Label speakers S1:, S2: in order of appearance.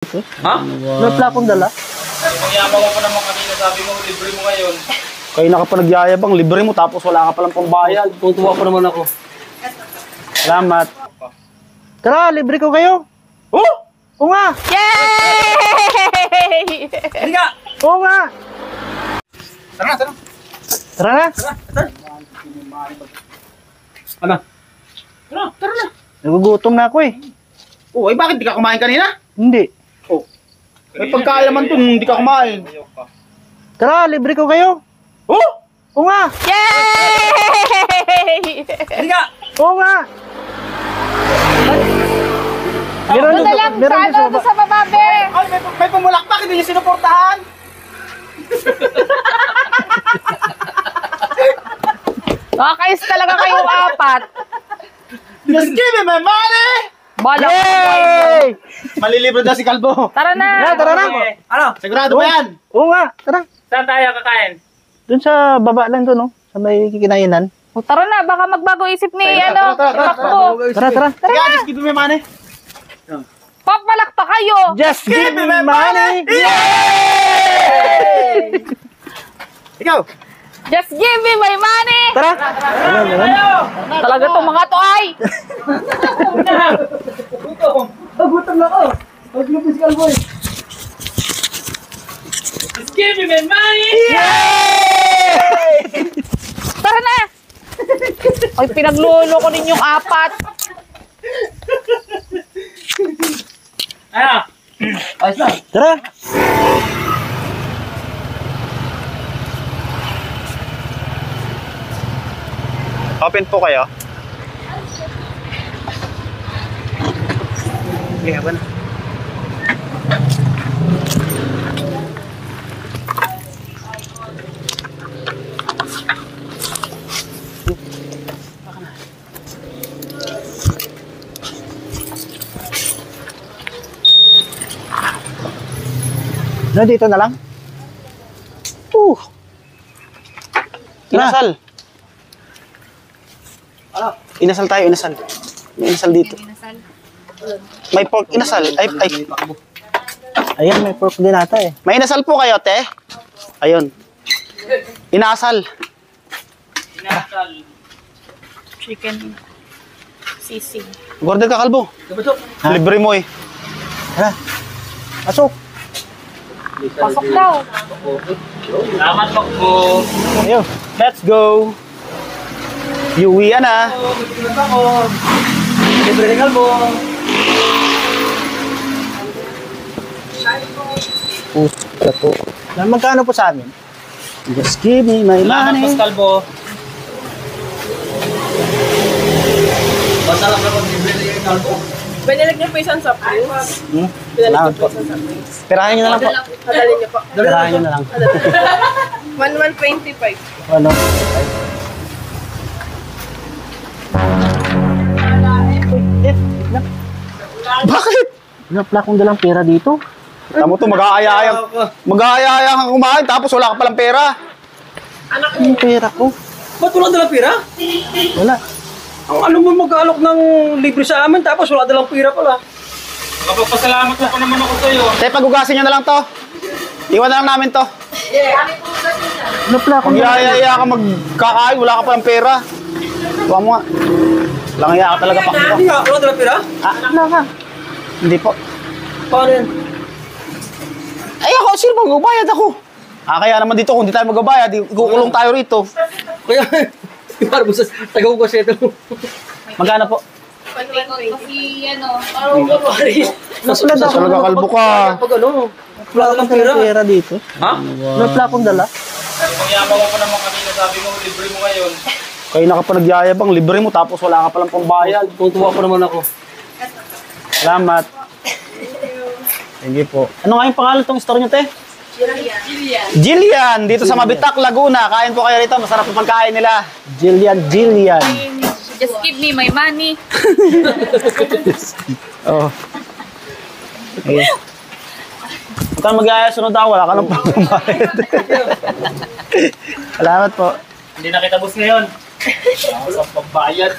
S1: Ha?
S2: May plakong dala?
S1: Magyabang mo pa naman kanina, sabi mo, libre mo ngayon.
S2: Kayo na ka pa nagyayabang, libre mo tapos wala ka palang pambayad.
S1: Tutuwa pa naman ako.
S2: Salamat. Tara, libre ko kayo.
S1: Oh!
S2: Oo nga.
S3: Yay!
S1: Hindi ka!
S2: Oo nga.
S1: Tara na, tara.
S2: Tara na.
S1: Tara. Ano? Tara, tara na.
S2: Nagugutom na ako eh.
S1: Oh, ay bakit di ka kumain kanina?
S2: Hindi.
S1: Oh. May pagkaalaman to, hindi ka kumain.
S2: Tara, libre ko kayo.
S1: Oh!
S2: Oo nga.
S3: Yay!
S1: Hindi ka!
S2: Oo nga. Meron
S3: Doon na lang,
S2: meron
S3: sa ano, sa baba, be.
S1: Ay, may pumulakpak, hindi niyo sinuportahan.
S3: Nakakais talaga kayong apat.
S1: Just give me my money!
S3: Bala.
S2: Yay!
S1: Malilibre daw si Kalbo.
S3: Tara na.
S2: Tara na.
S1: Ano? Sigurado ba yan?
S2: Oo nga. Tara.
S1: Saan tayo kakain?
S2: Doon sa baba lang doon, no? Sa may kikinainan.
S3: O, tara na, baka magbago isip ni,
S1: Tara, tara, tara,
S3: Takbo.
S2: Tara, tara.
S1: Sige, just give me my money.
S3: Papalak pa kayo.
S2: Just give me money.
S1: Yay! Ikaw.
S3: Just give me my money.
S2: Tara.
S3: Talaga tong mga to ay.
S1: Gutom na ako. Maglupis si Kalbo eh. Just give me my money!
S3: Tara na. Ay, pinaglulo ko ninyong apat.
S1: Ano? Ayos na.
S2: Tara.
S1: Open po kayo. Okay, ba na?
S2: No, dito na lang.
S1: Inasal. Inasal tayo, inasal. May inasal dito. May pork inasal. Ay.
S2: Ayan, may pork din ata eh.
S1: May inasal po kayo, te? Ayun. Inasal.
S3: Chicken sisig.
S1: Gordon ka, Kalbo. Libre mo eh.
S2: Tara. Pasok.
S3: Pasok daw.
S1: Salamat po.
S2: Ayun.
S1: Let's go. Yuwi na. Libre ni Kalbo.
S2: Pusa po. Magkano po sa amin? Just give me my money.
S1: Kalbo. Basta lang ako libre ni Kalbo.
S4: Binilag niyo po isang soft drinks.
S2: Salamat po.
S1: Pirahin niyo na lang po.
S4: Nadali niyo po.
S2: Tirahan nyo na lang.
S4: 1125.
S2: Ano?
S1: Bakit?
S2: Ano plakong dalang pera dito?
S1: Tamo to, mag-aayayang kang kumain tapos wala ka palang pera.
S2: Yung pera ko.
S5: Ba't wala dalang pira?
S2: Wala.
S5: Ang ano mo mag-aalok ng libre sa amin tapos wala dalang pira pala.
S1: Kapagpasalamat mo pa naman ako sa'yo. Te, pag-ugasin nyo na lang to. Iwan na lang namin to.
S2: Ano plakong dalang?
S1: Mag-iayaya ka magkakain, wala ka palang pera. Huwag mo nga. Langaya ka talaga pa.
S5: Hindi nga, wala dalang pira?
S2: Wala ka.
S1: Hindi po.
S5: Paano yan?
S1: Ay ako, sino magbabayad ako? Kaya naman dito kung di tayo magbabayad, ikukulong tayo rito.
S5: Kaya, parang mo sa tagaw ko siya ito.
S1: Magkano po?
S3: Kasi ano,
S2: Wala daw.
S1: Talaga kalbo ka.
S5: Pag ano, wala dalang pira.
S2: Pera dito.
S1: Ha?
S2: Ano plakong dala?
S1: Magyabang mo pa naman kanina, sabi mo, libre mo ngayon. Kayo na ka pa nagyayabang, libre mo tapos wala ka palang pambayad.
S5: Tutuwa pa naman ako.
S1: Salamat. Hindi po. Ano nga yung pangalan itong store nyo, te? Jillian. Dito sa Mabitak, Laguna. Kain po kayo rito. Masarap ang pagkain nila.
S2: Jillian.
S3: just give me my money.
S2: Oh.
S1: Okay. Huwag kang mag-aaya sunod ako. Wala ka nang pagbabayad. Salamat po. Hindi na kita bus ngayon. Wala pagbayad.